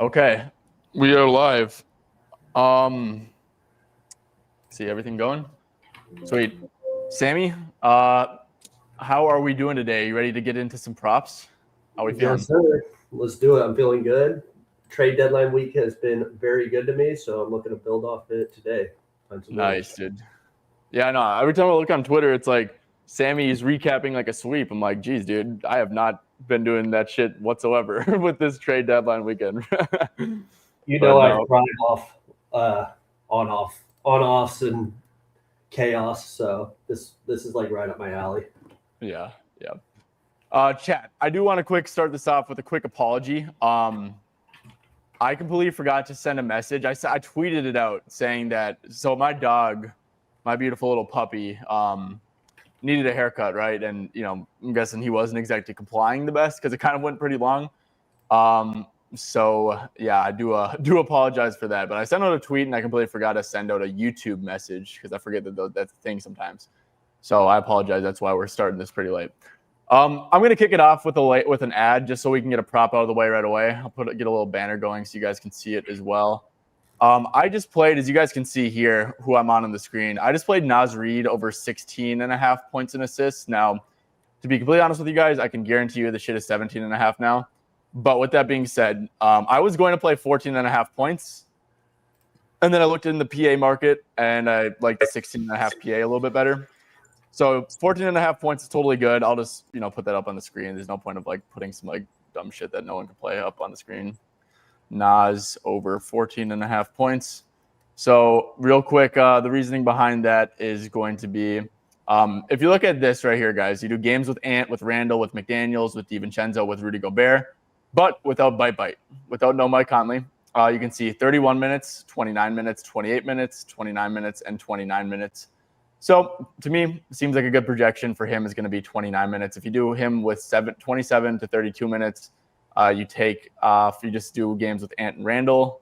Okay, we are live. See everything going? Sweet. Sammy, how are we doing today? You ready to get into some props? How are we feeling? Yes, sir. Let's do it. I'm feeling good. Trade deadline week has been very good to me, so I'm looking to build off it today. Nice, dude. Yeah, no, every time I look on Twitter, it's like Sammy's recapping like a sweep. I'm like, geez, dude, I have not been doing that shit whatsoever with this trade deadline weekend. You But know, I no. thrive off on-offs and chaos, so this is like right up my alley. Yeah. Chat, I do want to start this off with a quick apology. I completely forgot to send a message. I tweeted it out saying that, so my dog, my beautiful little puppy, needed a haircut, right? And, I'm guessing he wasn't exactly complying the best because it kind of went pretty long. So yeah, I do apologize for that. But I sent out a tweet and I completely forgot to send out a YouTube message because I forget that that's a thing sometimes. So I apologize. That's why we're starting this pretty late. I'm going to kick it off with an ad just so we can get a prop out of the way right away. I'll get a little banner going so you guys can see it as well. I just played, as you guys can see here, who I'm on the screen. I just played Naz Reid over 16.5 points and assists. Now, to be completely honest with you guys, I can guarantee you the shit is 17.5 now. But with that being said, I was going to play 14.5 points. And then I looked in the PA market and I liked the 16.5 PA a little bit better. So 14.5 points is totally good. I'll just, put that up on the screen. There's no point of putting some dumb shit that no one can play up on the screen. Naz over 14.5 points. So real quick, the reasoning behind that is going to be, if you look at this right here, guys, you do games with Ant, with Randall, with McDaniels, with DiVincenzo, with Rudy Gobert, but without Bite, without no Mike Conley. You can see 31 minutes, 29 minutes, 28 minutes, 29 minutes, and 29 minutes. So to me, it seems like a good projection for him is going to be 29 minutes. If you do him with 27 to 32 minutes, you just do games with Ant and Randall,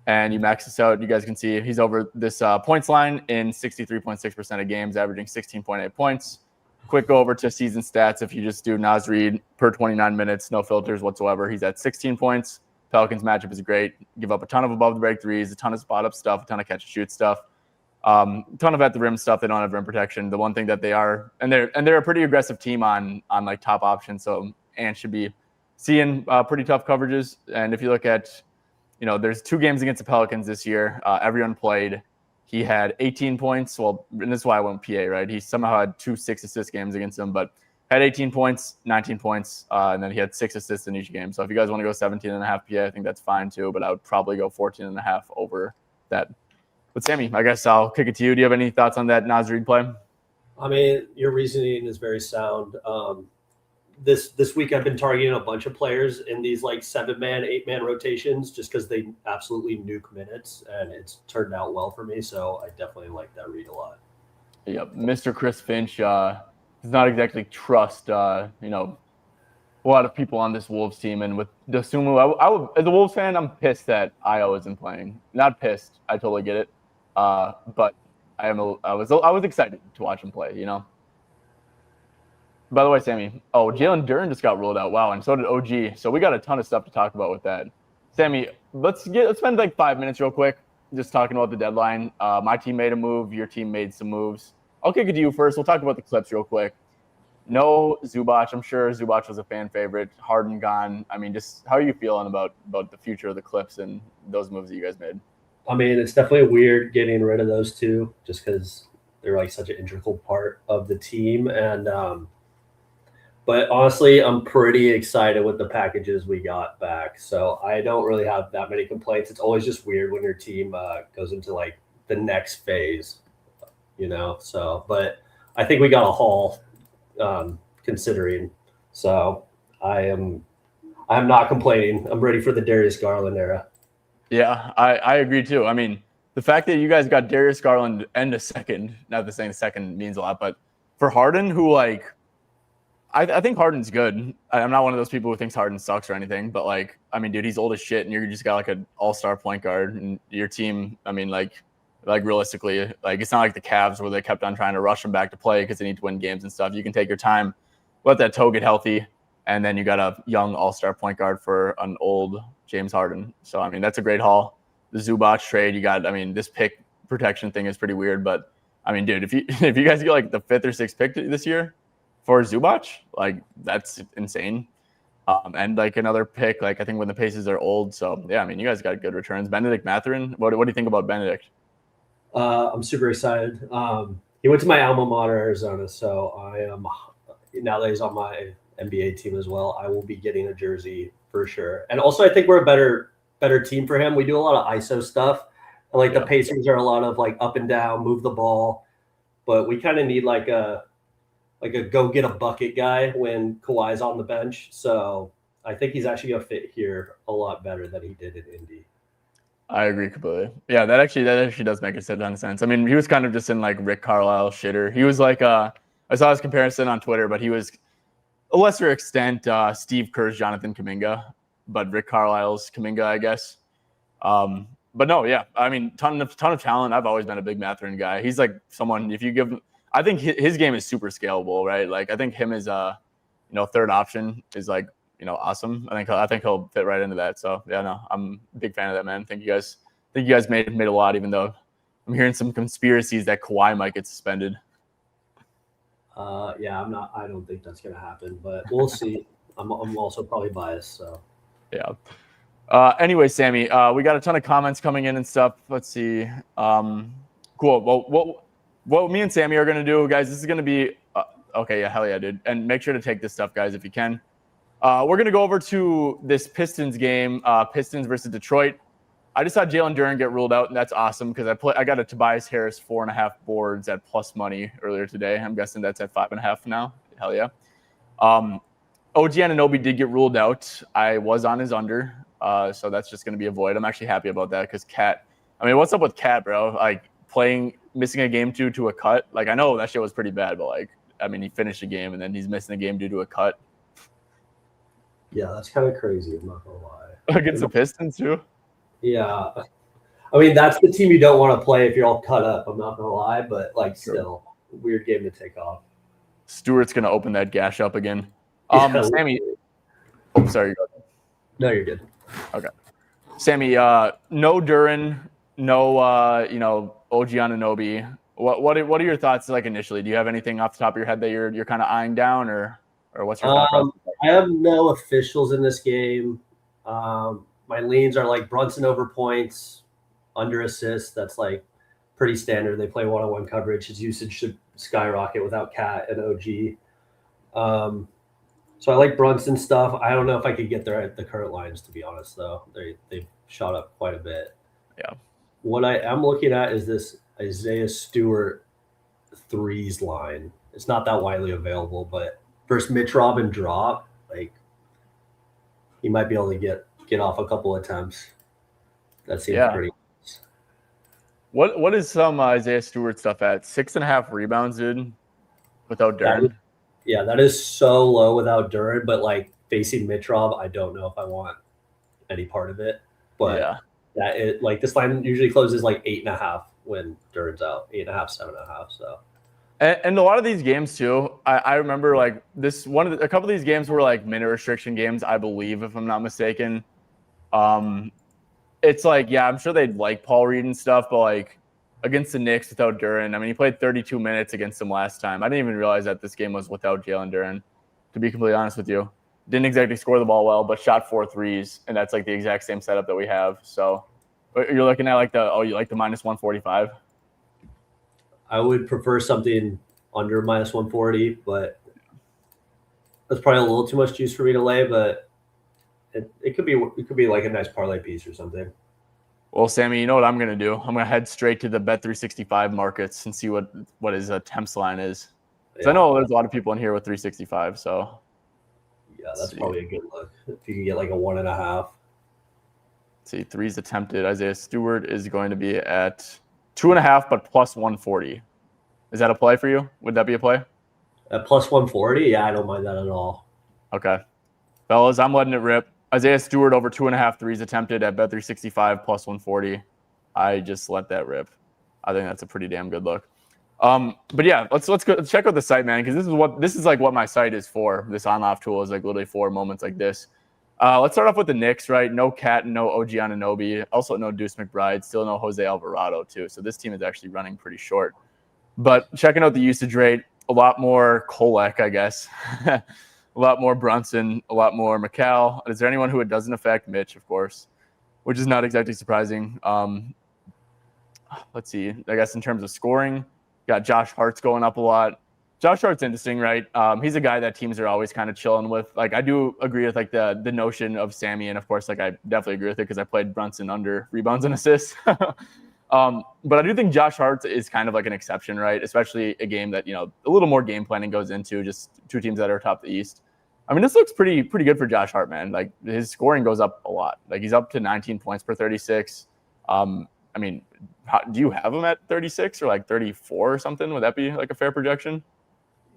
and you max this out. You guys can see he's over this points line in 63.6% of games, averaging 16.8 points. Quick go over to season stats. If you just do Naz Reid per 29 minutes, no filters whatsoever, he's at 16 points. Pelicans matchup is great. Give up a ton of above the break threes, a ton of spot up stuff, a ton of catch and shoot stuff. Ton of at the rim stuff. They don't have rim protection. The one thing that they are, and they're a pretty aggressive team on like top options. So Ant should be seeing pretty tough coverages. And if you look at, there's 2 games against the Pelicans this year. Everyone played. He had 18 points. Well, and this is why I went PA, right? He somehow had 2 6-assist games against them, but had 18 points, 19 points, and then he had 6 assists in each game. So if you guys want to go 17.5 PA, I think that's fine too. But I would probably go 14.5 over that. But Sammy, I guess I'll kick it to you. Do you have any thoughts on that Naz Reid play? I mean, your reasoning is very sound. This week I've been targeting a bunch of players in these 7-man, 8-man rotations just because they absolutely nuke minutes, and it's turned out well for me. So I definitely like that read a lot. Yep, Mr. Chris Finch does not exactly trust a lot of people on this Wolves team, and with Dosunmu, as a Wolves fan, I'm pissed that Io isn't playing. Not pissed, I totally get it, but I was excited to watch him play. By the way, Sammy, Jalen Duren just got ruled out. Wow, and so did OG. So we got a ton of stuff to talk about with that. Sammy, let's spend 5 minutes real quick just talking about the deadline. My team made a move. Your team made some moves. I'll kick it to you first. We'll talk about the Clips real quick. No Zubac. I'm sure Zubac was a fan favorite. Harden gone. I mean, just how are you feeling about the future of the Clips and those moves that you guys made? I mean, it's definitely weird getting rid of those two just because they're such an integral part of the team. And but honestly, I'm pretty excited with the packages we got back. So I don't really have that many complaints. It's always just weird when your team goes into the next phase, So, but I think we got a haul considering. So I'm not complaining. I'm ready for the Darius Garland era. Yeah, I agree too. I mean, the fact that you guys got Darius Garland and a second, not the saying second means a lot, but for Harden, who I think Harden's good. I'm not one of those people who thinks Harden sucks or anything, but I mean, dude, he's old as shit, and you just got an all-star point guard, and your team. I mean, realistically, it's not like the Cavs where they kept on trying to rush him back to play because they need to win games and stuff. You can take your time, let that toe get healthy, And then you got a young all-star point guard for an old James Harden. So, I mean, that's a great haul. The Zubac trade, this pick protection thing is pretty weird. But, I mean, dude, if you guys get like the 5th or 6th pick this year for Zubac, like that's insane. And like another pick, like I think when the Pacers are old. So, yeah, I mean, you guys got good returns. Benedict Mathurin, what do you think about Benedict? I'm super excited. He went to my alma mater, Arizona. So I am, now that he's on my NBA team as well, I will be getting a jersey for sure. And also, I think we're a better team for him. We do a lot of ISO stuff, and like the Pacers are a lot of like up and down, move the ball, but we kind of need like a go get a bucket guy when Kawhi's on the bench. So I think he's actually gonna fit here a lot better than he did in Indy. I agree completely. Yeah, that actually does make a ton of sense. I mean, he was kind of just in like Rick Carlisle shitter. He was like I saw his comparison on Twitter, but he was a lesser extent, Steve Kerr's Jonathan Kuminga, but Rick Carlisle's Kuminga, I guess. But no, yeah, I mean, ton of talent. I've always been a big Mathurin guy. He's like someone, if you give, I think his game is super scalable, right? Like I think him as third option is like, awesome. I think he'll fit right into that. So yeah, no, I'm a big fan of that, man. Think you guys made a lot, even though I'm hearing some conspiracies that Kawhi might get suspended. Yeah, I don't think that's going to happen, but we'll see. I'm also probably biased, so. Yeah. Anyway, Sammy, we got a ton of comments coming in and stuff. Let's see. Cool. Well, what me and Sammy are going to do, guys, this is going to be, okay. Yeah, hell yeah, dude. And make sure to take this stuff, guys, if you can. We're going to go over to this Pistons game, Pistons versus Detroit. I just saw Jalen Duren get ruled out, and that's awesome because I got a Tobias Harris 4.5 boards at plus money earlier today. I'm guessing that's at 5.5 now. Hell yeah. OG Anunoby did get ruled out. I was on his under, so that's just going to be a void. I'm actually happy about that because Cat. I mean, what's up with Cat, bro? Like missing a game due to a cut. Like I know that shit was pretty bad, but like I mean, he finished a game and then he's missing a game due to a cut. Yeah, that's kind of crazy. I'm not gonna lie. Against the Pistons too. Yeah, I mean that's the team you don't want to play if you're all cut up. I'm not gonna lie, but like still, weird game to take off. Stewart's gonna open that gash up again. Sammy. Oh, sorry. No, you're good. Okay, Sammy. No Duren, no OG Anunoby. What are your thoughts like initially? Do you have anything off the top of your head that you're kind of eyeing down, or what's your thought process? I have no officials in this game. My leans are like Brunson over points, under assists. That's like pretty standard. They play one-on-one coverage. His usage should skyrocket without Cat and OG. So I like Brunson stuff. I don't know if I could get there at the current lines, to be honest, though. They've shot up quite a bit. Yeah. What I am looking at is this Isaiah Stewart threes line. It's not that widely available, but versus Mitch Robin drop, like he might be able to get off a couple attempts. That seems pretty nice. What is some Isaiah Stewart stuff at? 6.5 rebounds, dude, without Duren? That is so low without Duren, but like facing Mitrov, I don't know if I want any part of it. But this line usually closes like 8.5 when Duren's out, 8.5, 7.5. So. And a lot of these games too, I remember like a couple of these games were like minute restriction games, I believe, if I'm not mistaken. It's like, yeah, I'm sure they'd like Paul Reed and stuff, but like against the Knicks without Duren, I mean, he played 32 minutes against them last time. I didn't even realize that this game was without Jalen Duren, to be completely honest with you. Didn't exactly score the ball well, but shot 4 threes, and that's like the exact same setup that we have. So you're looking at like you like the minus 145? I would prefer something under minus 140, but that's probably a little too much juice for me to lay, but it could be like a nice parlay piece or something. Well, Sammy, you know what I'm going to do? I'm going to head straight to the Bet365 markets and see what his temps line is. Because I know there's a lot of people in here with 365, so. Yeah, that's probably a good look. If you can get like a 1.5. Let's see, threes attempted. Isaiah Stewart is going to be at 2.5, but plus 140. Is that a play for you? Would that be a play? At plus 140? Yeah, I don't mind that at all. Okay. Fellas, I'm letting it rip. Isaiah Stewart over 2.5 threes attempted at Bet365 plus 140. I just let that rip. I think that's a pretty damn good look. But yeah, let's go check out the site, man, because this is like what my site is for. This on-off tool is like literally for moments like this. Let's start off with the Knicks, right? No Cat, no OG Anunoby, also no Deuce McBride, still no Jose Alvarado too. So this team is actually running pretty short. But checking out the usage rate, a lot more Kolek, I guess. A lot more Brunson, a lot more McCall. Is there anyone who it doesn't affect? Mitch, of course, which is not exactly surprising. Let's see. I guess in terms of scoring, got Josh Hart's going up a lot. Josh Hart's interesting, right? He's a guy that teams are always kind of chilling with. Like, I do agree with like the notion of Sammy, and of course, like I definitely agree with it because I played Brunson under rebounds and assists. But I do think Josh Hart is kind of like an exception, right? Especially a game that, a little more game planning goes into, just two teams that are top the East. I mean, this looks pretty good for Josh Hart, man. Like, his scoring goes up a lot. Like, he's up to 19 points per 36. I mean, do you have him at 36 or like 34 or something? Would that be like a fair projection?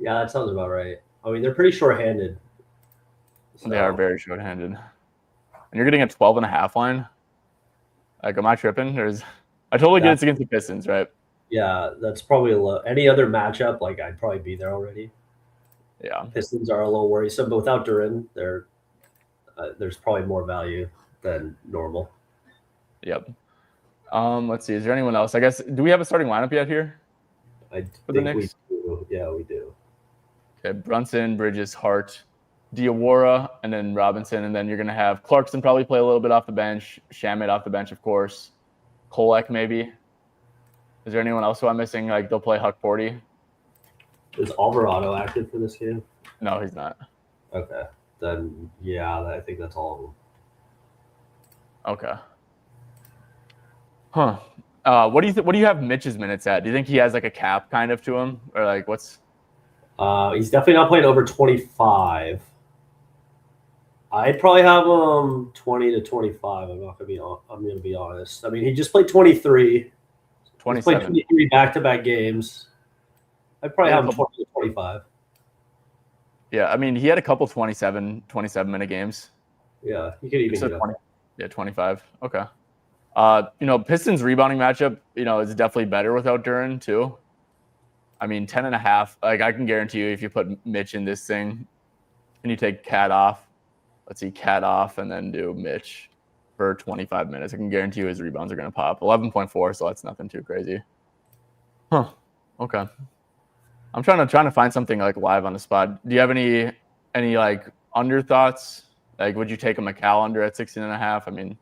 Yeah, that sounds about right. I mean, they're pretty short-handed. So. They are very short-handed. And you're getting a 12.5 line? Like, am I tripping? I totally get it's against the Pistons, right? Yeah, that's probably a low. Any other matchup, like, I'd probably be there already. Yeah. Pistons are a little worrisome, but without Duren, there's probably more value than normal. Yep. Let's see. Is there anyone else? I guess, do we have a starting lineup yet here? I think we do. Yeah, we do. Okay, Brunson, Bridges, Hart, Diawara, and then Robinson. And then you're going to have Clarkson probably play a little bit off the bench. Shamet off the bench, of course. Kolek, maybe. Is there anyone else who I'm missing? Like, they'll play Huck Porty. Is Alvarado active for this game? No, he's not. Okay. Then, yeah, I think that's all of them. Okay. Huh. What do you have Mitch's minutes at? Do you think he has like a cap kind of to him, or like what's? He's definitely not playing over 25. I'd probably have him 20 to 25. I'm going to be honest. I mean, he just played 23. 27. He's played 23 back-to-back games. I'd probably have him 20 to 25. Yeah, I mean, he had a couple 27-minute games. Yeah, you could even get 20, yeah, 25. Okay. Pistons rebounding matchup, is definitely better without Duren too. I mean, 10.5. Like, I can guarantee you, if you put Mitch in this thing, and you take Cat off, and then do Mitch for 25 minutes, I can guarantee you his rebounds are going to pop. 11.4, so that's nothing too crazy. Huh. Okay. I'm trying to find something like live on the spot. Do you have any like under thoughts? Like, would you take a McCall under at 16.5? I mean,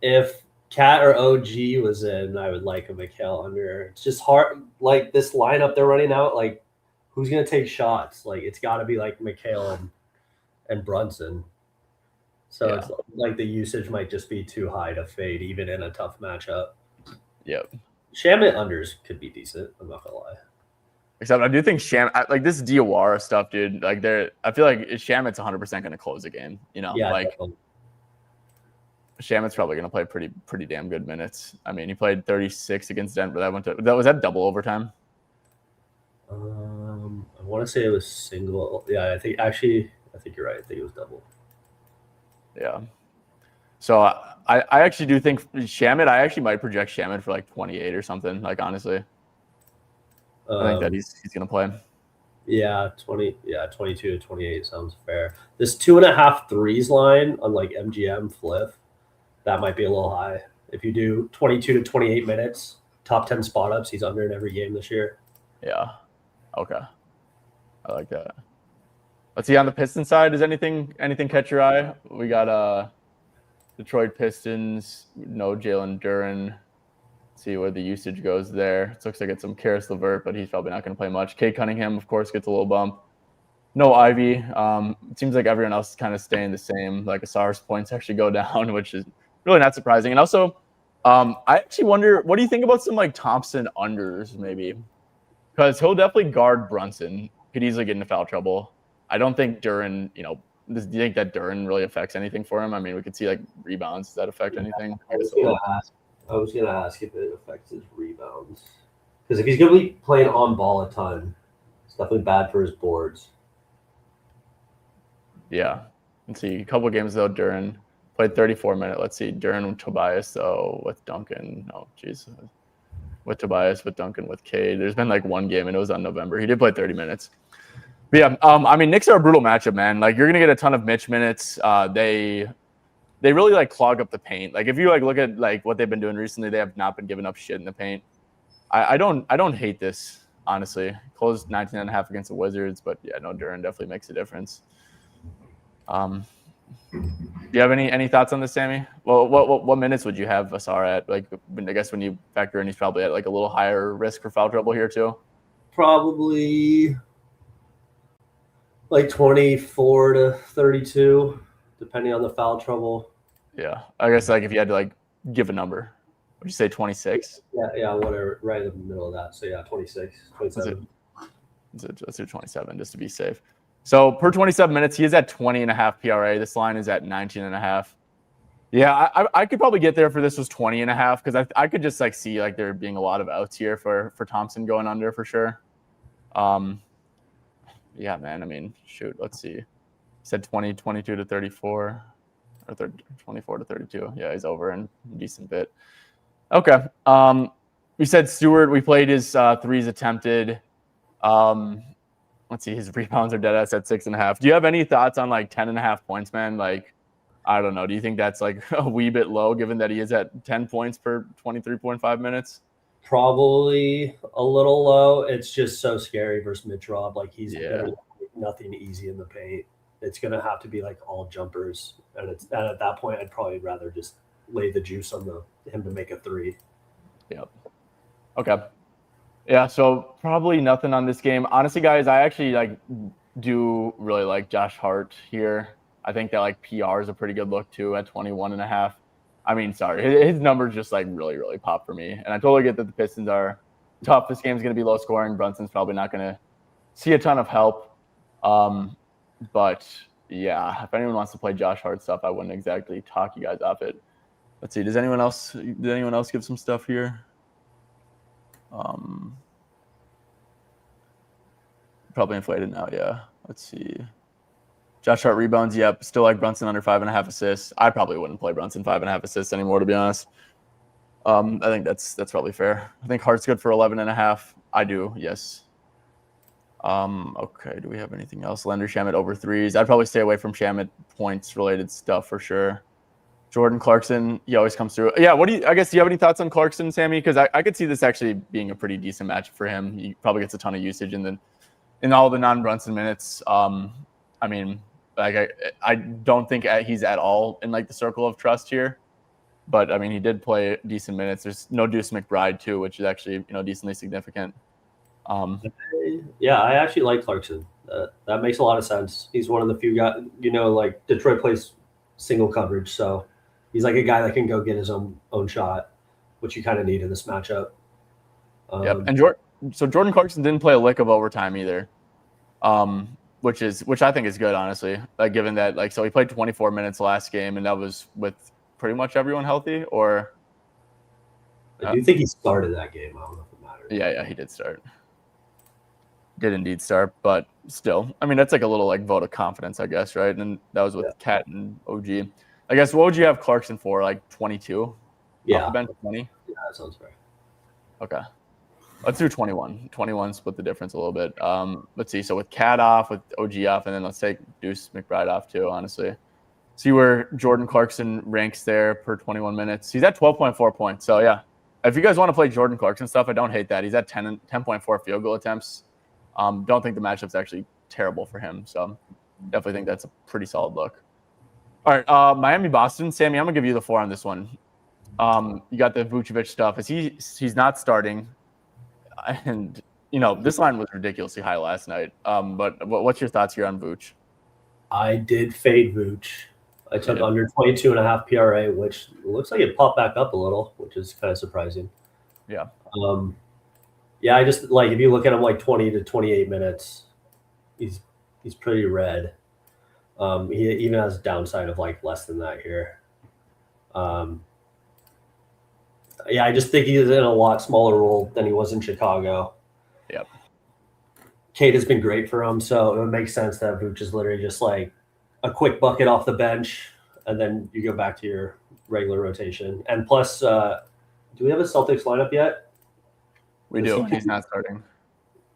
if Cat or OG was in, I would like a McCall under. It's just hard. Like, this lineup they're running out, like, who's going to take shots? Like, it's got to be like McCall and Brunson. So yeah. It's like the usage might just be too high to fade, even in a tough matchup. Yep. Shamet unders could be decent. I'm not gonna lie. Except I do think like this Diawara stuff, dude. Like, I feel like Shamet's 100% going to close the game. Yeah, like definitely. Shamet's probably going to play pretty damn good minutes. I mean, he played 36 against Denver. Was that double overtime? I want to say it was single. Yeah, I think you're right. I think it was double. Yeah. So I actually do think Shamet. I actually might project Shamet for like 28 or something. Like, honestly, I think that he's gonna play. Yeah, 22 to 28 sounds fair. This 2.5 threes line on like MGM Flip, that might be a little high. If you do 22 to 28 minutes, top 10 spot ups, he's under in every game this year. Yeah. Okay. I like that. Let's see, on the Pistons side, does anything catch your eye? We got Detroit Pistons, no Jalen Duren. See where the usage goes there. It looks like it's some Karis LeVert, but he's probably not going to play much. Cade Cunningham, of course, gets a little bump. No Ivy. It seems like everyone else is kind of staying the same. Like, Asar's points actually go down, which is really not surprising. And also, I actually wonder, what do you think about some like Thompson unders maybe? Because he'll definitely guard Brunson. Could easily get into foul trouble. I don't think Duren, do you think that Duren really affects anything for him? I mean, we could see like rebounds. Does that affect anything? I was going to ask if it affects his rebounds. Because if he's going to be playing on ball a ton, it's definitely bad for his boards. Yeah. Let's see. A couple of games, though, Duren played 34 minutes. Let's see. Duren with Tobias, though, with Duncan. Oh, jeez. with Tobias, with Duncan, with Cade. There's been like one game, and it was on November. He did play 30 minutes. But yeah, I mean, Knicks are a brutal matchup, man. Like, you're gonna get a ton of Mitch minutes. They really like clog up the paint. Like, if you like look at like what they've been doing recently, they have not been giving up shit in the paint. I don't hate this, honestly. Closed 19.5 against the Wizards, but yeah, no, Duran definitely makes a difference. Do you have any thoughts on this, Sammy? Well, what minutes would you have Asar at? Like, I guess when you factor in, he's probably at like a little higher risk for foul trouble here too. Probably like 24 to 32, depending on the foul trouble. Yeah, I guess like if you had to like give a number, would you say 26? Yeah, whatever, right in the middle of that. So yeah, 26, 27. Let's do 27 just to be safe. So per 27 minutes, he is at 20.5 PRA. This line is at 19.5. Yeah, I could probably get there for this was 20.5 because I could just like see like there being a lot of outs here for Thompson going under for sure. Yeah, man. I mean, shoot, let's see. He said 22 to 34 or 24 to 32. Yeah, he's over in a decent bit. Okay. We said Stewart. We played his threes attempted. Let's see, his rebounds are dead ass at 6.5. Do you have any thoughts on like 10.5 points, man? Like, I don't know. Do you think that's like a wee bit low given that he is at 10 points per 23.5 minutes? Probably a little low. It's just so scary versus Mitch Rob. Like, he's nothing easy in the paint. It's going to have to be like all jumpers. And at that point, I'd probably rather just lay the juice on him to make a three. Yep. Okay. Yeah, so probably nothing on this game. Honestly, guys, I actually like do really like Josh Hart here. I think that like PR is a pretty good look too at 21.5. I mean, sorry, his numbers just like really, really pop for me. And I totally get that the Pistons are tough. This game's going to be low scoring. Brunson's probably not going to see a ton of help. But yeah, if anyone wants to play Josh Hart stuff, I wouldn't exactly talk you guys off it. Let's see. Did anyone else give some stuff here? Probably inflated now, yeah. Let's see. Josh Hart rebounds, yep. Still like Brunson under 5.5 assists. I probably wouldn't play Brunson 5.5 assists anymore, to be honest. I think that's probably fair. I think Hart's good for 11.5. I do, yes. Okay, do we have anything else? Lender Shamet over threes. I'd probably stay away from Shamet points related stuff for sure. Jordan Clarkson, he always comes through. Yeah, do you have any thoughts on Clarkson, Sammy? Because I could see this actually being a pretty decent match for him. He probably gets a ton of usage in all the non-Brunson minutes. I mean, like I don't think he's at all in like the circle of trust here. But I mean, he did play decent minutes. There's no Deuce McBride too, which is actually decently significant. Yeah, I actually like Clarkson. That makes a lot of sense. He's one of the few guys, like Detroit plays single coverage, so he's like a guy that can go get his own shot, which you kind of need in this matchup. Yep, and Jordan Clarkson didn't play a lick of overtime either, which I think is good, honestly. Like given that, so he played 24 minutes last game, and that was with pretty much everyone healthy. Or I do think he started that game. I don't know if it matters. Yeah, he did start. Did indeed start, but still, I mean, that's like a little like vote of confidence, I guess, right? And that was with Cat and OG. I guess what would you have Clarkson for? Like 22? Yeah. Off the bench 20? Yeah, that sounds fair. Okay. Let's do 21. 21 split the difference a little bit. Let's see. So with Cat off, with OG off, and then let's take Deuce McBride off too, honestly. See where Jordan Clarkson ranks there per 21 minutes. He's at 12.4 points. So yeah, if you guys want to play Jordan Clarkson stuff, I don't hate that. He's at 10.4 field goal attempts. Don't think the matchup's actually terrible for him. So definitely think that's a pretty solid look. All right, Miami-Boston. Sammy, I'm going to give you the 4 on this one. You got the Vucevic stuff. He's not starting. And, this line was ridiculously high last night. But what's your thoughts here on Vuce? I did fade Vuce. I took under 22.5 PRA, which looks like it popped back up a little, which is kind of surprising. Yeah. Yeah, I just if you look at him like 20 to 28 minutes, he's pretty red. He even has a downside of like less than that here. Yeah, I just think he's in a lot smaller role than he was in Chicago. Yep. Cade has been great for him, so it makes sense that Vuce is literally just like a quick bucket off the bench, and then you go back to your regular rotation. And plus, do we have a Celtics lineup yet? We do, and he's not starting.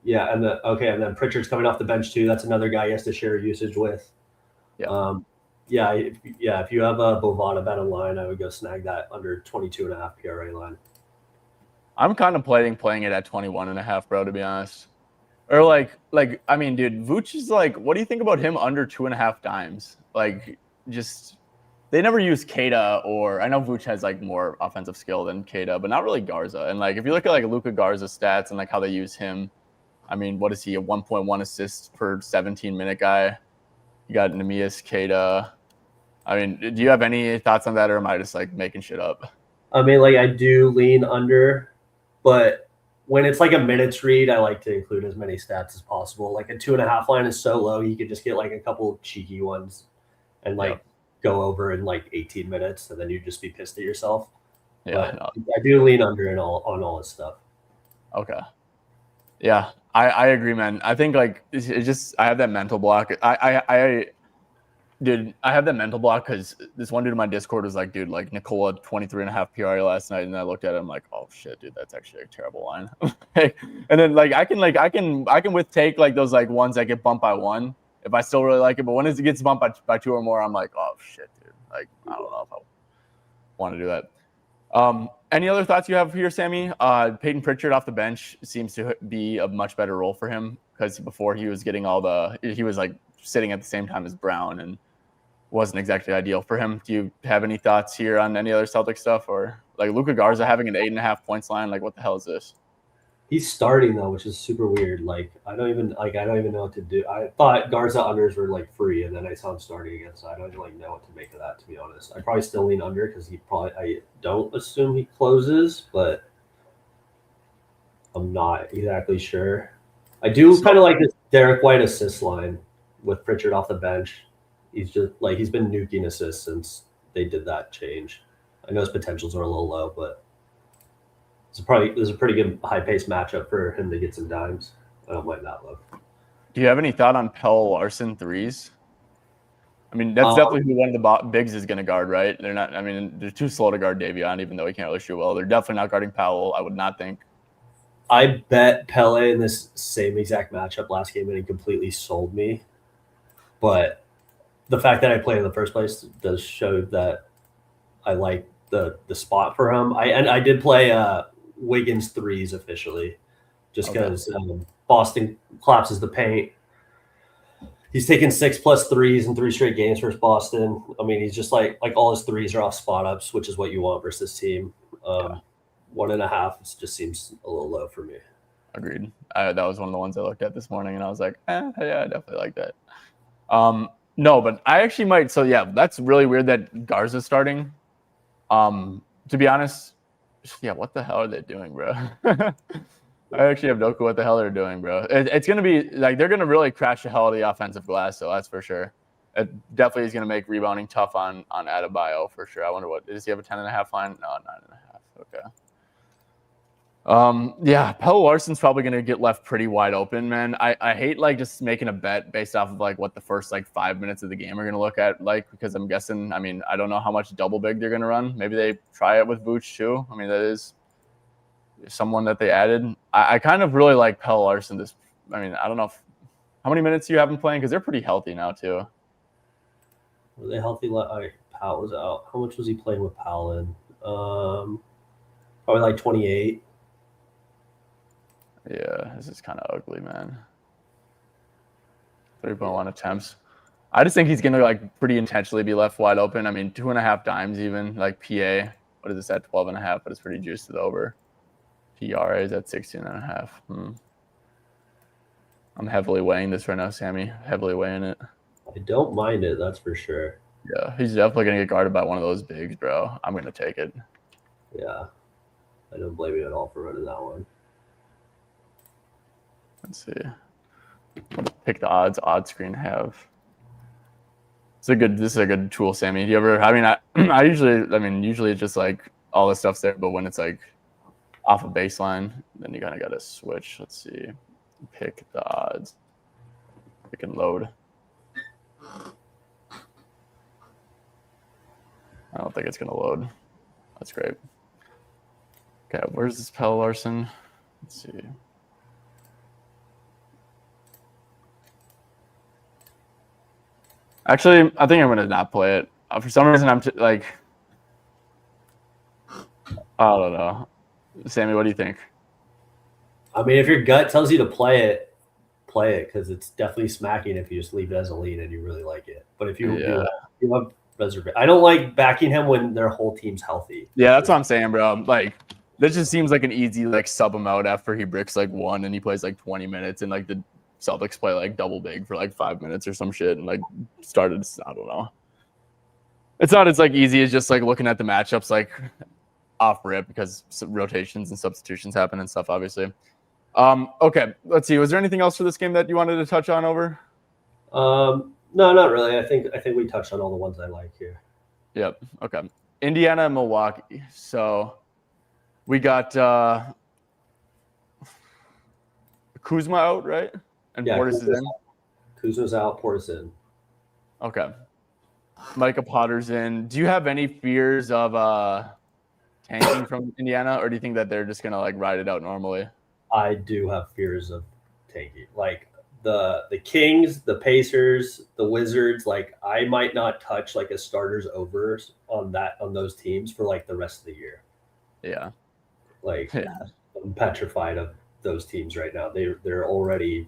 Yeah, and then Pritchard's coming off the bench too. That's another guy he has to share usage with. Yeah. If you have a Bovada bet online, I would go snag that under 22.5 PRA line. I'm contemplating playing it at 21.5, bro, to be honest. Or I mean, dude, Vooch is like, what do you think about him under 2.5 dimes? Like, just they never use Keita, or I know Vooch has like more offensive skill than Keita, but not really Garza. And like, if you look at like Luka Garza's stats and like how they use him, I mean, what is he, a 1.1 assists per 17-minute guy? You got Neemias, Keita. I mean, do you have any thoughts on that, or am I just like making shit up? I mean, like I do lean under, but when it's like a minutes read, I like to include as many stats as possible. Like a 2.5 line is so low, you could just get like a couple cheeky ones and like go over in like 18 minutes, and then you'd just be pissed at yourself. Yeah, but I do lean under on all this stuff. Okay. Yeah, I agree, man. I think like it's just I have that mental block. Dude, I have that mental block because this one dude in my Discord was like, dude, like Nikola 23.5 PRA last night, and I looked at it, I'm like, oh shit, dude, that's actually a terrible line. And then like I can take like those like ones that get bumped by one if I still really like it, but when it gets bumped by two or more, I'm like, oh shit, dude. Like I don't know if I want to do that. Any other thoughts you have here, Sammy? Peyton Pritchard off the bench seems to be a much better role for him because before he was getting he was like sitting at the same time as Brown and wasn't exactly ideal for him. Do you have any thoughts here on any other Celtic stuff, or like Luka Garza having an 8.5 points line? Like, what the hell is this? He's starting though, which is super weird. Like, I don't even know what to do. I thought Garza unders were like free, and then I saw him starting again, so I don't like know what to make of that. To be honest, I probably still lean under because I don't assume he closes, but I'm not exactly sure. I do kind of like this Derek White assist line with Pritchard off the bench. He's just like he's been nuking assists since they did that change. I know his potentials are a little low, but there's a pretty good high paced matchup for him to get some dimes. I don't mind that low. Do you have any thought on Pell Larson threes? I mean, that's definitely who one of the bigs is going to guard, right? They're not. I mean, they're too slow to guard Davion, even though he can't really shoot well. They're definitely not guarding Powell. I would not think. I bet Pele in this same exact matchup last game, and he completely sold me. But the fact that I played in the first place does show that I like the spot for him. I did play Wiggins threes officially, just because Boston collapses the paint. He's taken 6+ threes in 3 straight games versus Boston. I mean, he's just like all his threes are off spot ups, which is what you want versus this team. 1.5 just seems a little low for me. Agreed. That was one of the ones I looked at this morning, and I was like, yeah, I definitely like that. No, but I actually might. So yeah, that's really weird that Garza's starting. To be honest, yeah, what the hell are they doing, bro? I actually have no clue what the hell they're doing, bro. It's going to be like they're going to really crash the hell out of the offensive glass, so that's for sure. It definitely is going to make rebounding tough on Adebayo for sure. I wonder does he have a 10.5 line? No, 9.5. Okay. Yeah, Pelle Larson's probably going to get left pretty wide open, man. I hate like just making a bet based off of like what the first like 5 minutes of the game are going to look at like, because I'm guessing, I mean, I don't know how much double big they're going to run. Maybe they try it with Vooch too. I mean, that is someone that they added. I kind of really like Pelle Larson. I mean, I don't know how many minutes do you have him playing? Because they're pretty healthy now too. Were they healthy? Powell was out. How much was he playing with Powell in? Probably like 28. Yeah, this is kind of ugly, man. 3.1 attempts. I just think he's going to like pretty intentionally be left wide open. I mean, 2.5 dimes even, like PA. What is this at 12.5? But it's pretty juiced over. PRA is at 16.5. I'm heavily weighing this right now, Sammy. Heavily weighing it. I don't mind it, that's for sure. Yeah, he's definitely going to get guarded by one of those bigs, bro. I'm going to take it. Yeah. I don't blame you at all for running that one. Let's see. Pick the odds. Odd screen have. This is a good tool, Sammy. Do you ever? I mean, usually it's just like all this stuff's there, but when it's like off a baseline, then you kind of got to switch. Let's see. Pick the odds. Pick and load. I don't think it's gonna load. That's great. Okay, where's this Pelle Larson? Let's see. Actually, I think I'm gonna not play it. For some reason, I'm like, I don't know. Sammy, what do you think? I mean, if your gut tells you to play it because it's definitely smacking if you just leave it as a lead and you really like it. But if you have reservation, I don't like backing him when their whole team's healthy. Yeah, that's what I'm saying, bro. Like, this just seems like an easy like sub him out after he bricks like one and he plays like 20 minutes and like the Celtics play like double big for like 5 minutes or some shit and like started. I don't know. It's not as like easy as just like looking at the matchups like off rip because rotations and substitutions happen and stuff, obviously. Okay, let's see. Was there anything else for this game that you wanted to touch on over? No, not really. I think we touched on all the ones I like here. Yep. Okay. Indiana and Milwaukee. So we got Kuzma out, right? And Portis is in. Kuzma's out. Portis in. Okay. Micah Potter's in. Do you have any fears of tanking from Indiana, or do you think that they're just gonna like ride it out normally? I do have fears of tanking. Like the Kings, the Pacers, the Wizards. Like I might not touch like a starters overs on those teams for like the rest of the year. Yeah. Like I'm petrified of those teams right now. They're already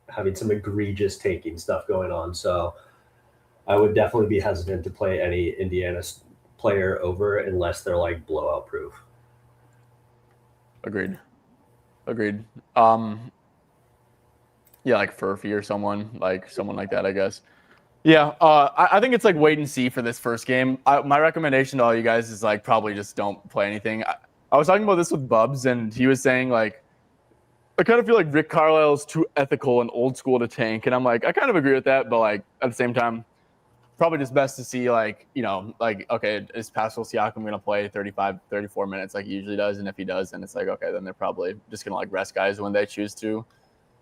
having some egregious tanking stuff going on. So I would definitely be hesitant to play any Indiana player over unless they're like blowout proof. Agreed. Yeah, like Furphy or someone like that, I guess. Yeah, I think it's like wait and see for this first game. My recommendation to all you guys is like probably just don't play anything. I was talking about this with Bubs, and he was saying like, I kind of feel like Rick Carlisle is too ethical and old school to tank, and I'm like, I kind of agree with that, but like at the same time, probably just best to see like, you know, like, okay, is Pascal Siakam going to play 35, 34 minutes like he usually does? And if he does, then it's like, okay, then they're probably just going to like rest guys when they choose to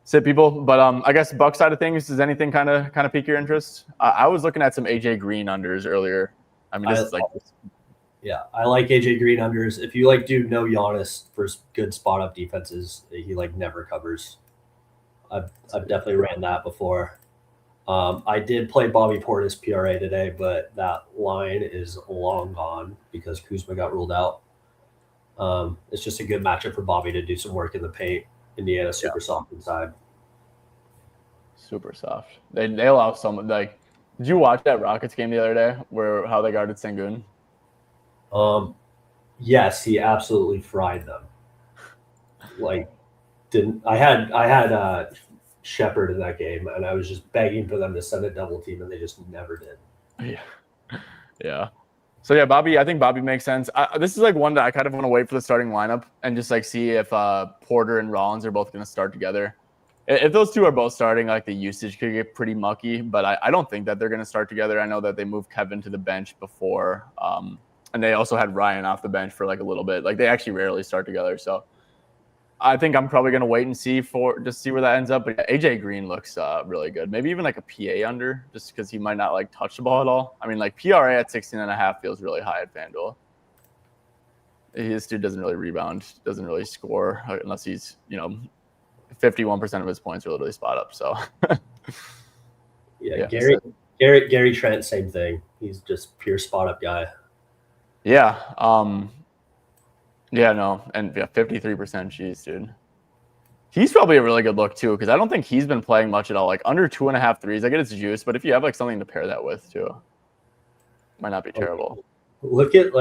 sit people. But I guess Buck side of things, does anything kind of pique your interest? I was looking at some AJ Green unders earlier. I mean, this is like, yeah, I like AJ Green unders. If you like do no Giannis for good spot up defenses, he like never covers. I've definitely ran that before. I did play Bobby Portis PRA today, but that line is long gone because Kuzma got ruled out. It's just a good matchup for Bobby to do some work in the paint. Indiana super soft inside. Super soft. They allow someone like. Did you watch that Rockets game the other day where how they guarded Sengun? Yes, he absolutely fried them. Like, I had Shepard in that game, and I was just begging for them to send a double team, and they just never did. Yeah. So yeah, Bobby. I think Bobby makes sense. This is like one that I kind of want to wait for the starting lineup and just like see if Porter and Rollins are both going to start together. If those two are both starting, like the usage could get pretty mucky. But I don't think that they're going to start together. I know that they moved Kevin to the bench before, and they also had Ryan off the bench for like a little bit. Like they actually rarely start together. So I think I'm probably going to wait and see where that ends up. But yeah, AJ Green looks really good. Maybe even like a PA under just because he might not like touch the ball at all. I mean, like PRA at 16.5 feels really high at FanDuel. This dude doesn't really rebound, doesn't really score unless he's, 51% of his points are literally spot up. So yeah, Gary Trent, same thing. He's just pure spot up guy. Yeah. Yeah, no. And 53%. Jeez, dude. He's probably a really good look, too, because I don't think he's been playing much at all. Like, under 2.5 threes, I get it's juice, but if you have, like, something to pair that with, too, might not be terrible. Look at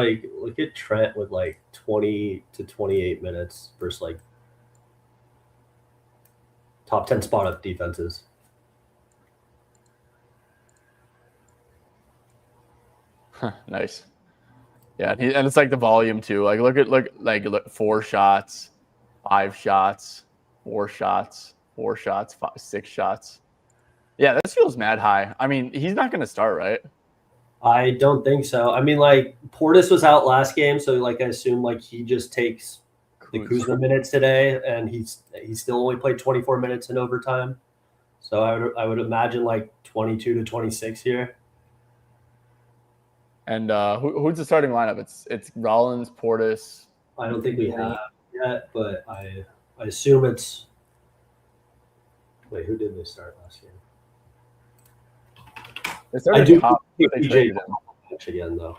Trent with, like, 20 to 28 minutes versus, like, top 10 spot-up defenses. Nice. Yeah, and it's like the volume too. Like look 4 shots, 5 shots, 4 shots, 4 shots, 6 shots. Yeah, this feels mad high. I mean, he's not going to start, right? I don't think so. I mean, like Portis was out last game, so like I assume like he just takes the Kuzma minutes today, and he still only played 24 minutes in overtime. So I would imagine like 22 to 26 here. And who's the starting lineup? It's Rollins, Portis. I don't think we have yet, but I I assume it's. Wait, who did they start last game? They I started do Coffee, think but they PJ traded him. match again though.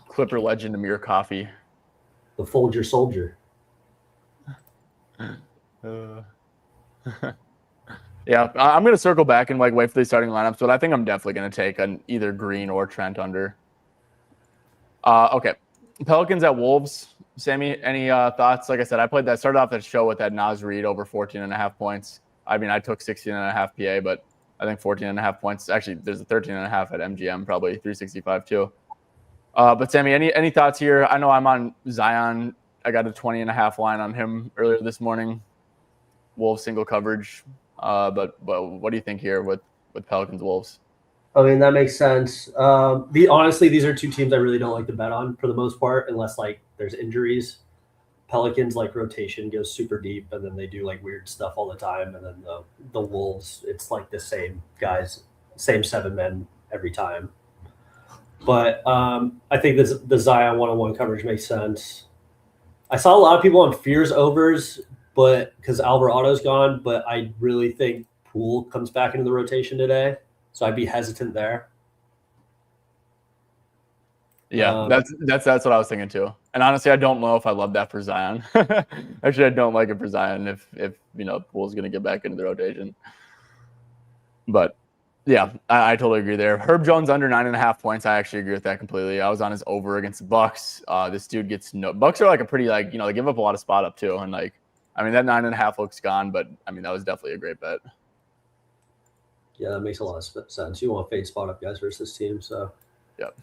Clipper legend Amir Coffee. The Folger Soldier. Yeah, I'm going to circle back and like wait for the starting lineups, but I think I'm definitely going to take an either Green or Trent under. Okay. Pelicans at Wolves. Sammy, any thoughts? Like I said, I started off that show with that Naz Reid over 14.5 points. I mean, I took 16.5 PA, but I think 14.5 points. Actually, there's a 13.5 at MGM, probably 365 too. But Sammy, any thoughts here? I know I'm on Zion. I got a 20.5 line on him earlier this morning. Wolves single coverage. But what do you think here with Pelicans Wolves? I mean, that makes sense. Honestly, these are two teams I really don't like to bet on for the most part, unless like there's injuries. Pelicans like rotation goes super deep, and then they do like weird stuff all the time. And then the Wolves, it's like the same guys, same 7 men every time. But I think the Zion 1-on-1 coverage makes sense. I saw a lot of people on fears overs, but because Alvarado's gone, but I really think Poole comes back into the rotation today. So I'd be hesitant there. Yeah, that's what I was thinking too. And honestly, I don't know if I love that for Zion. Actually, I don't like it for Zion if Poole's going to get back into the rotation. But yeah, I totally agree there. Herb Jones under 9.5 points. I actually agree with that completely. I was on his over against the Bucks. This dude gets Bucks are like a pretty they give up a lot of spot up too, and that 9.5 looks gone, but I mean that was definitely a great bet. Yeah, that makes a lot of sense. You want fade spot up guys versus this team, so. Yep.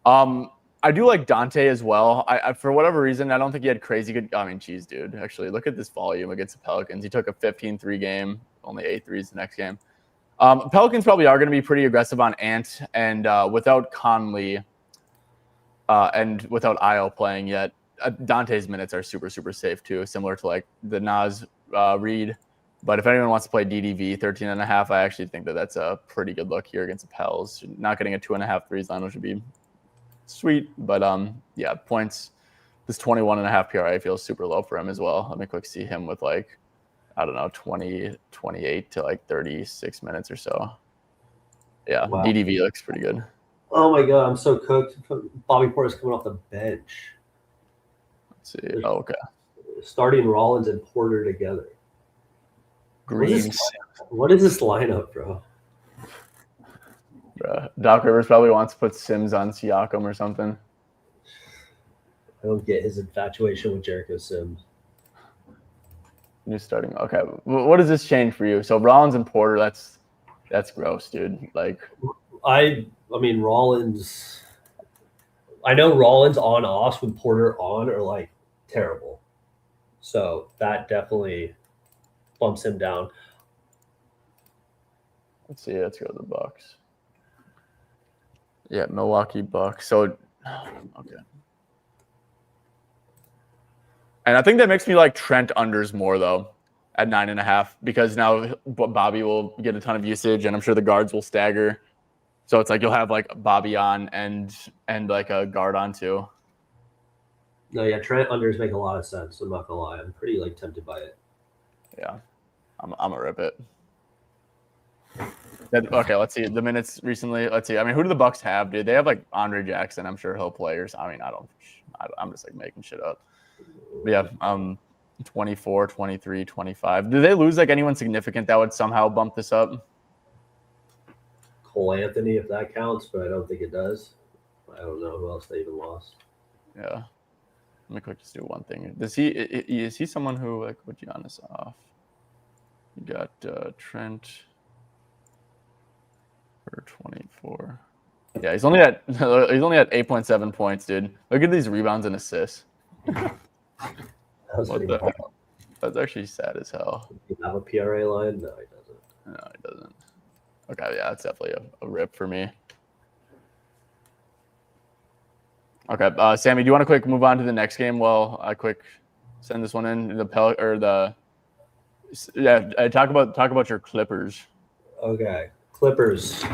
I do like Dante as well. I for whatever reason, I don't think he had crazy good. I mean, geez, dude. Actually, look at this volume against the Pelicans. He took a 15-3 game, only 8 threes the next game. Pelicans probably are going to be pretty aggressive on Ant, and without Conley and without Io playing yet, Dante's minutes are super, super safe too, similar to like the Naz Reid. But if anyone wants to play DDV 13.5, I actually think that's a pretty good look here against the Pels. Not getting a 2.5 threes line, which would be sweet. But yeah, points. This 21.5 PRA feels super low for him as well. Let me quick see him with 28 to 36 minutes or so. Yeah, wow. DDV looks pretty good. Oh my God, I'm so cooked. Bobby Portis coming off the bench. Let's see. Oh, okay. Starting Rollins and Porter together. Greens. What is this lineup, bro? Doc Rivers probably wants to put Sims on Siakam or something. I don't get his infatuation with Jericho Sims. New starting. Okay, what does this change for you? So Rollins and Porter, that's gross, dude. I mean Rollins. I know Rollins on offs with Porter on are terrible, so that definitely bumps him down. Let's see. Let's go to the Bucks. Yeah, Milwaukee Bucks. So, okay. And I think that makes me like Trent unders more though at 9.5 because now Bobby will get a ton of usage and I'm sure the guards will stagger. So it's you'll have Bobby on and a guard on too. No, yeah, Trent unders make a lot of sense. I'm not gonna lie. I'm pretty tempted by it. Yeah, I'm gonna rip it. Okay, let's see the minutes recently. Let's see. I mean, who do the Bucks have, dude? They have Andre Jackson. I'm sure he'll play. I'm just making shit up. But yeah, 24, 23, 25. Do they lose anyone significant that would somehow bump this up? Cole Anthony, if that counts, but I don't think it does. I don't know who else they even lost. Yeah. Let me quick just do one thing. Is he someone who put Giannis off? You got Trent for 24. Yeah, he's only at 8.7 points, dude. Look at these rebounds and assists. That's actually sad as hell. Does he have a PRA line? No, he doesn't. No, he doesn't. Okay, yeah, that's definitely a rip for me. Okay, Sammy, do you want to quick move on to the next game while I quick send this one in? Talk about your Clippers. Okay, Clippers.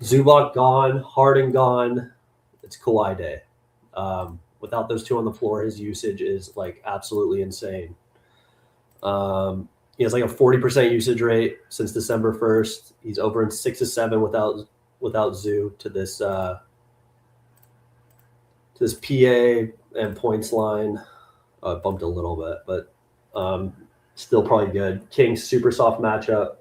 Zubac gone, Harden gone. It's Kawhi day. Without those two on the floor, his usage is absolutely insane. He has like a 40% usage rate since December 1st. He's over in 6 of 7 without Zoo to this PA and points line. Bumped a little bit, but still probably good. Kings super soft matchup.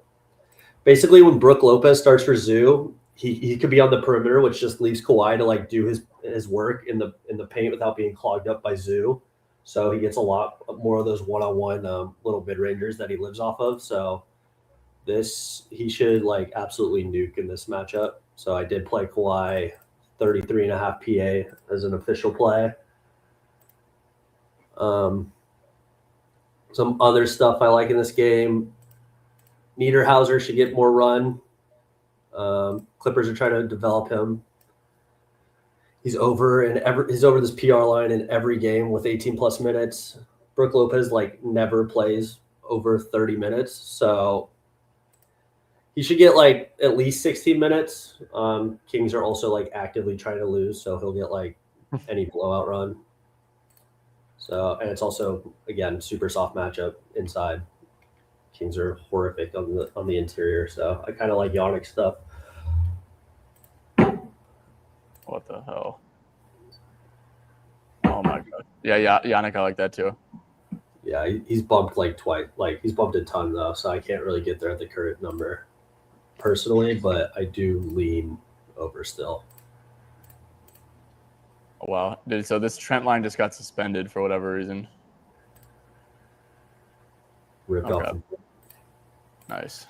Basically, when Brook Lopez starts for Zoo, he could be on the perimeter, which just leaves Kawhi to like do his work in the paint without being clogged up by Zoo. So he gets a lot more of those one-on-one little mid-rangers that he lives off of. So he should like absolutely nuke in this matchup. So I did play Kawhi 33.5 PA as an official play. Some other stuff I like in this game. Niederhauser should get more run. Clippers are trying to develop him. He's over this PR line in every game with 18 plus minutes. Brook Lopez like never plays over 30 minutes, so he should get like at least 16 minutes. Kings are also like actively trying to lose, so he'll get like any blowout run. So, and it's also again super soft matchup inside. Kings are horrific on the interior, so I kind of like Yannick stuff. What the hell? Oh my god. Yeah, Yannick, I like that too. Yeah, he's bumped like twice. Like he's bumped a ton though, so I can't really get there at the current number personally, but I do lean over still. Oh, wow. Dude, so this Trent line just got suspended for whatever reason. Ripped off. Nice.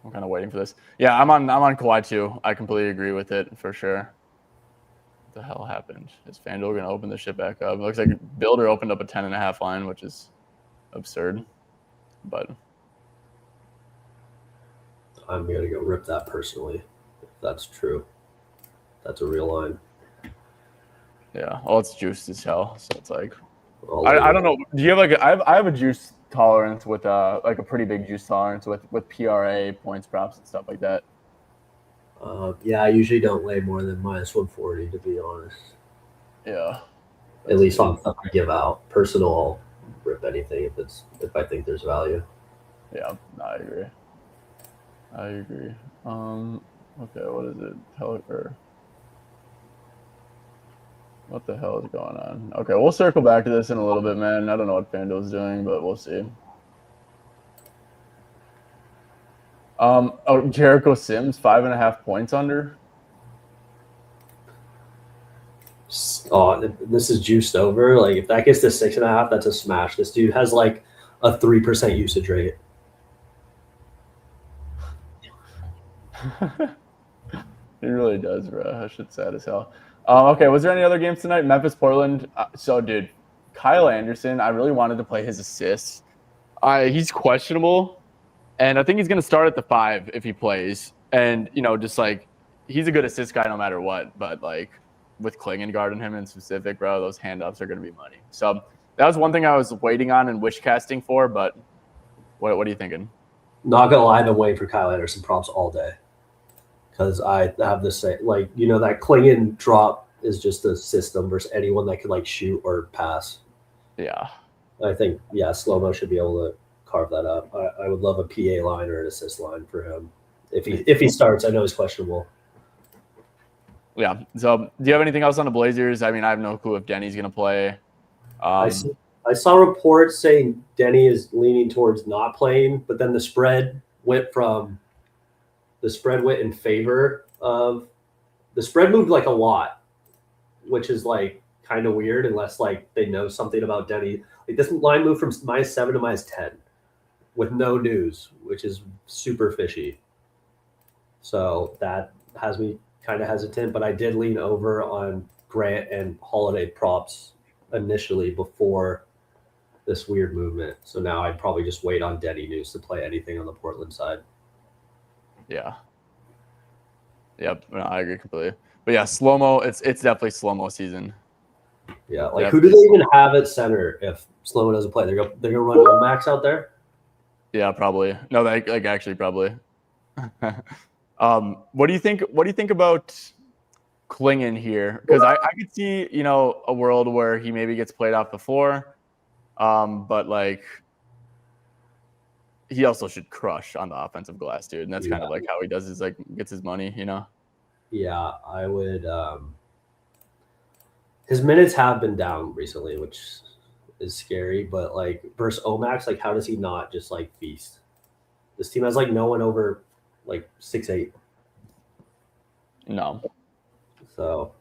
I'm kind of waiting for this. Yeah, I'm on Kawhi too. I completely agree with it for sure. What the hell happened? Is FanDuel going to open this shit back up? It looks like Builder opened up a 10.5 line, which is absurd. But I'm going to go rip that personally, if that's true. That's a real line. Yeah. Oh, it's juiced as hell. So it's like, I don't know. Do you have like, I have a juice tolerance with like a pretty big juice tolerance with PRA points, props, and stuff like that. Yeah, I usually don't lay more than minus 140, to be honest. Yeah. At least on stuff I give out. Personal, I'll rip anything if I think there's value. Yeah, no, I agree. Okay, what is it? What the hell is going on? Okay, we'll circle back to this in a little bit, man. I don't know what FanDuel's doing, but we'll see. Jericho Sims, 5.5 points under. Oh, this is juiced over. Like if that gets to 6.5, that's a smash. This dude has like a 3% usage rate. He really does, bro. That shit's sad as hell. Okay, was there any other games tonight? Memphis, Portland. So, dude, Kyle Anderson, I really wanted to play his assists. He's questionable, and I think he's going to start at the 5 if he plays. And, just like he's a good assist guy no matter what. But, like, with Klingon guarding him in specific, bro, those handoffs are going to be money. So that was one thing I was waiting on and wish casting for. But what are you thinking? Not going to lie, I've been waiting for Kyle Anderson props all day. Because I have the same, like, that Klingon drop is just a system versus anyone that can, like, shoot or pass. Yeah. I think, Slow-Mo should be able to carve that up. I would love a PA line or an assist line for him. If he starts, I know he's questionable. Yeah. So do you have anything else on the Blazers? I mean, I have no clue if Denny's going to play. I saw reports saying Denny is leaning towards not playing, but then the spread went in favor of the spread moved like a lot, which is like kind of weird unless like they know something about Denny. Like this line moved from -7 to -10 with no news, which is super fishy. So that has me kind of hesitant, but I did lean over on Grant and Holiday props initially before this weird movement. So now I'd probably just wait on Denny news to play anything on the Portland side. Yeah. Yep, no, I agree completely. But yeah, Slow-Mo, it's definitely Slow-Mo season. Yeah, like who do they even have at center if Slow-Mo doesn't play? They're gonna run Max out there? Yeah, probably. No, like actually probably. What do you think about Klingon here? Because I could see, a world where he maybe gets played off the floor. But like he also should crush on the offensive glass, dude. And that's kind Yeah. of like how he does his gets his money, you know. Yeah, I would. His minutes have been down recently, which is scary. But like versus Omax, like how does he not just like feast? This team has like no one over like 6'8". No. So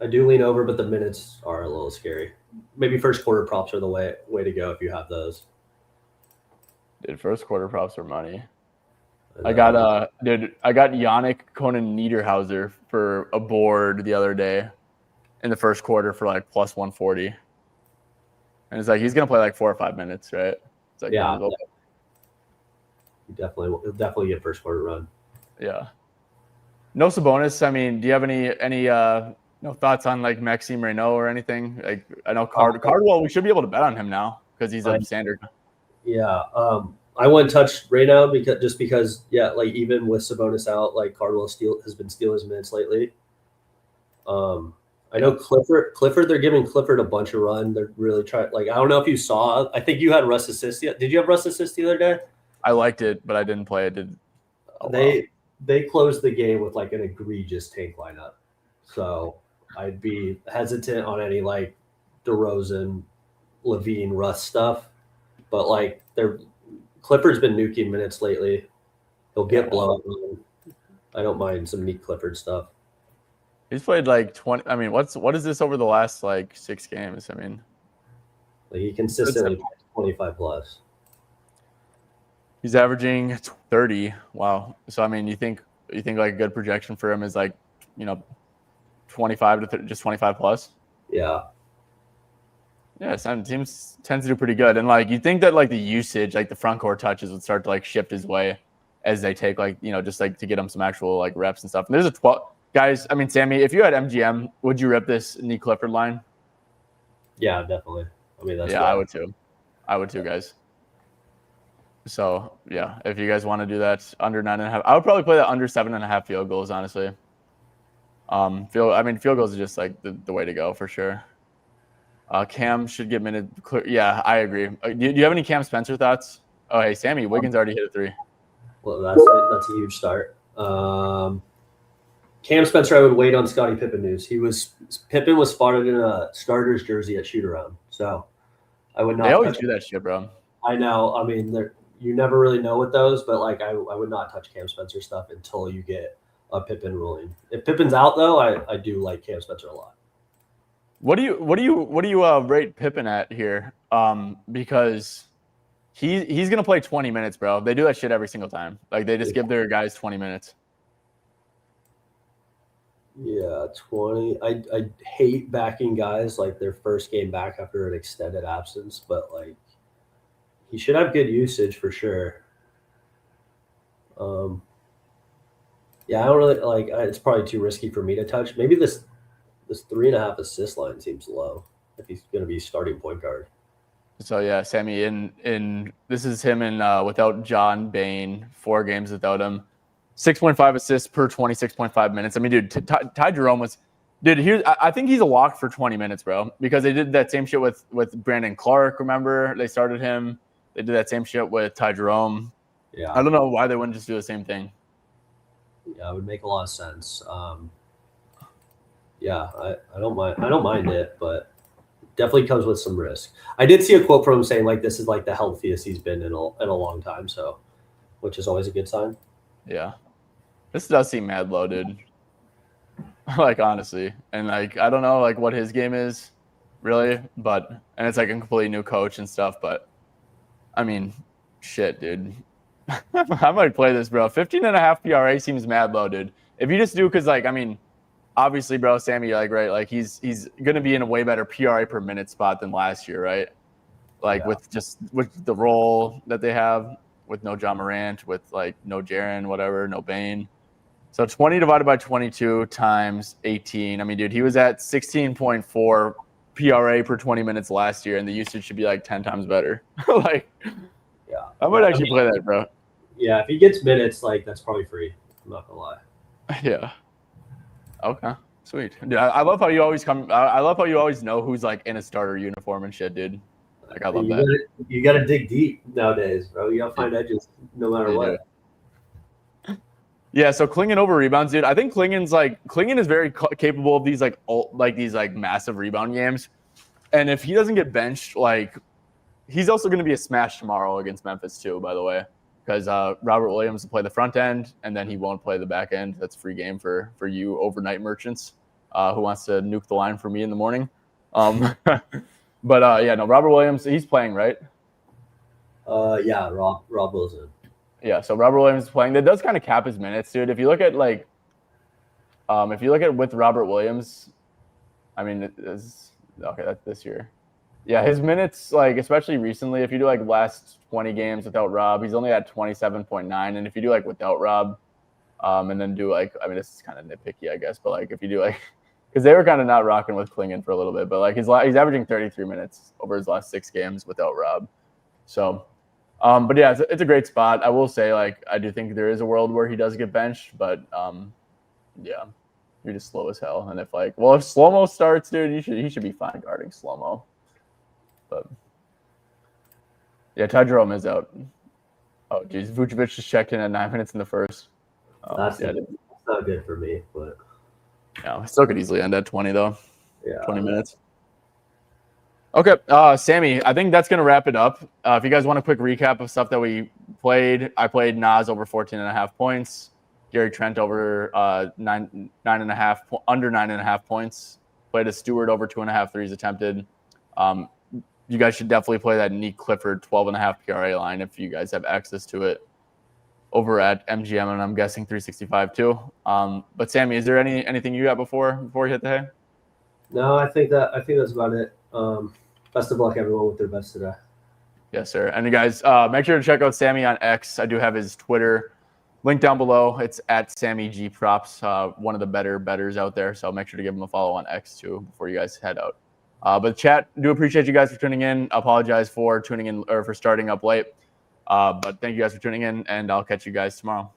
I do lean over, but the minutes are a little scary. Maybe first quarter props are the way to go if you have those. Dude, first quarter props are money. I got Yannick Conan Niederhauser for a board the other day in the first quarter for like plus 140. And it's like he's gonna play like 4 or 5 minutes, right? It's like yeah, he'll definitely get first quarter run. Yeah. No Sabonis. I mean, do you have any no thoughts on like Maxime Reynaud or anything? Like I know Cardwell, we should be able to bet on him now because he's a standard. Yeah. I wouldn't touch Reynaud because like even with Sabonis out, like Cardwell has been stealing his minutes lately. I know Clifford, they're giving Clifford a bunch of run. They're really trying. Like I don't know if you saw. I think you had Russ assist. Did you have Russ assist the other day? I liked it, but I didn't play it. They closed the game with like an egregious tank lineup, so I'd be hesitant on any like DeRozan, Levine, Russ stuff. But like Clifford's been nuking minutes lately. He'll get blown up. I don't mind some neat Clifford stuff. He's played like 20. I mean, what is this over the last like 6 games? I mean, like he consistently plays 25 plus. He's averaging 30. Wow. So I mean, you think like a good projection for him is like, 25 to 30, just 25 plus? Yeah. Yeah, some teams tend to do pretty good. And like you think that like the usage, like the front court touches would start to like shift his way as they take like, just like to get him some actual like reps and stuff. And there's a 12 guys. I mean, Sammy, if you had MGM, would you rip this Nick Clifford line? Yeah, definitely. I mean, that's I would too. I would too, guys. So yeah, if you guys want to do that under 9.5, I would probably play that under 7.5 field goals. Honestly, field goals is just like the way to go for sure. Cam should get minute clear. Yeah, I agree. Do you have any Cam Spencer thoughts? Oh, hey, Sammy, Wiggins already hit a 3. Well, that's a huge start. Cam Spencer, I would wait on Scottie Pippen news. Pippen was spotted in a starter's jersey at shoot around, so I would not. They always do that shit, bro. I know. I mean, you never really know with those, but like I would not touch Cam Spencer stuff until you get a Pippen ruling. If Pippen's out though, I do like Cam Spencer a lot. What do you rate Pippen at here? Because he's gonna play 20 minutes, bro. They do that shit every single time. Like they just give their guys 20 minutes. Yeah, 20. I hate backing guys like their first game back after an extended absence, but like he should have good usage for sure. Yeah, I don't really like. It's probably too risky for me to touch. Maybe this 3.5 assist line seems low if he's going to be starting point guard. So yeah, Sammy, in this is him in without John Bain, 4 games without him, 6.5 assists per 26.5 minutes. I mean, dude, Ty Jerome was, dude. I think he's a lock for 20 minutes, bro, because they did that same shit with Brandon Clark. Remember, they started him. They did that same shit with Ty Jerome. Yeah, I don't know why they wouldn't just do the same thing. Yeah, it would make a lot of sense. Yeah, I don't mind it, but definitely comes with some risk. I did see a quote from him saying like this is like the healthiest he's been in a long time, so which is always a good sign. Yeah, this does seem mad low, dude. Like honestly, and like I don't know like what his game is really, and it's like a completely new coach and stuff, but I mean, shit, dude. I might play this, bro. 15.5 PRA seems mad low, dude. If you just do, because like I mean. Obviously, bro, Sammy, like, right, like he's going to be in a way better PRA per minute spot than last year, right? Like with the role that they have with no John Morant, with like no Jaren, whatever, no Bain. So 20 divided by 22 times 18. I mean, dude, he was at 16.4 PRA per 20 minutes last year, and the usage should be like 10 times better. Like, yeah, I might actually play that, bro. Yeah, if he gets minutes, like that's probably free. I'm not gonna lie. Yeah. Okay, sweet. Dude, I love how you always I love how you always know who's like in a starter uniform and shit, dude. Like I love that. You gotta dig deep nowadays, bro. You gotta find edges no matter what. Yeah, so Klingon over rebounds, dude. I think Klingon is very capable of these these massive rebound games. And if he doesn't get benched, like he's also going to be a smash tomorrow against Memphis too, by the way, because Robert Williams will play the front end and then he won't play the back end. That's a free game for you overnight merchants who wants to nuke the line for me in the morning. But yeah, no, Robert Williams, he's playing, right? Yeah, Rob Wilson. Yeah, so Robert Williams is playing. That does kind of cap his minutes, dude. If you look at with Robert Williams, I mean, that's this year. Yeah, his minutes, like especially recently, if you do like last 20 games without Rob, he's only at 27.9. And if you do like without Rob, and then do like, I mean, this is kind of nitpicky, I guess, but like if you do like, because they were kind of not rocking with Klingon for a little bit, but like he's averaging 33 minutes over his last 6 games without Rob. So. But yeah, it's a great spot. I will say, like, I do think there is a world where he does get benched, but yeah, you're just slow as hell. And if Slow-Mo starts, dude, he should be fine guarding Slow-Mo. But yeah, Ty Jerome is out. Oh, geez, Vucevic just checked in at 9 minutes in the first. That's not good for me, but yeah, still could easily end at 20 though. Yeah, 20 minutes. Okay, Sammy, I think that's going to wrap it up. If you guys want a quick recap of stuff that we played, I played Naz over 14.5 points, Gary Trent over 9.5, under 9.5 points, played a Stewart over 2.5 threes attempted. You guys should definitely play that Nick Clifford 12.5 PRA line if you guys have access to it over at MGM, and I'm guessing 365 too. But Sammy, is there anything you got before you hit the hay? No, I think that's about it. Best of luck, everyone, with their best today. Yes, sir. And you guys, make sure to check out Sammy on X. I do have his Twitter link down below. It's at Sammy G Props, one of the better bettors out there. So make sure to give him a follow on X too before you guys head out. But chat, do appreciate you guys for tuning in. I apologize for tuning in or for starting up late. But thank you guys for tuning in, and I'll catch you guys tomorrow.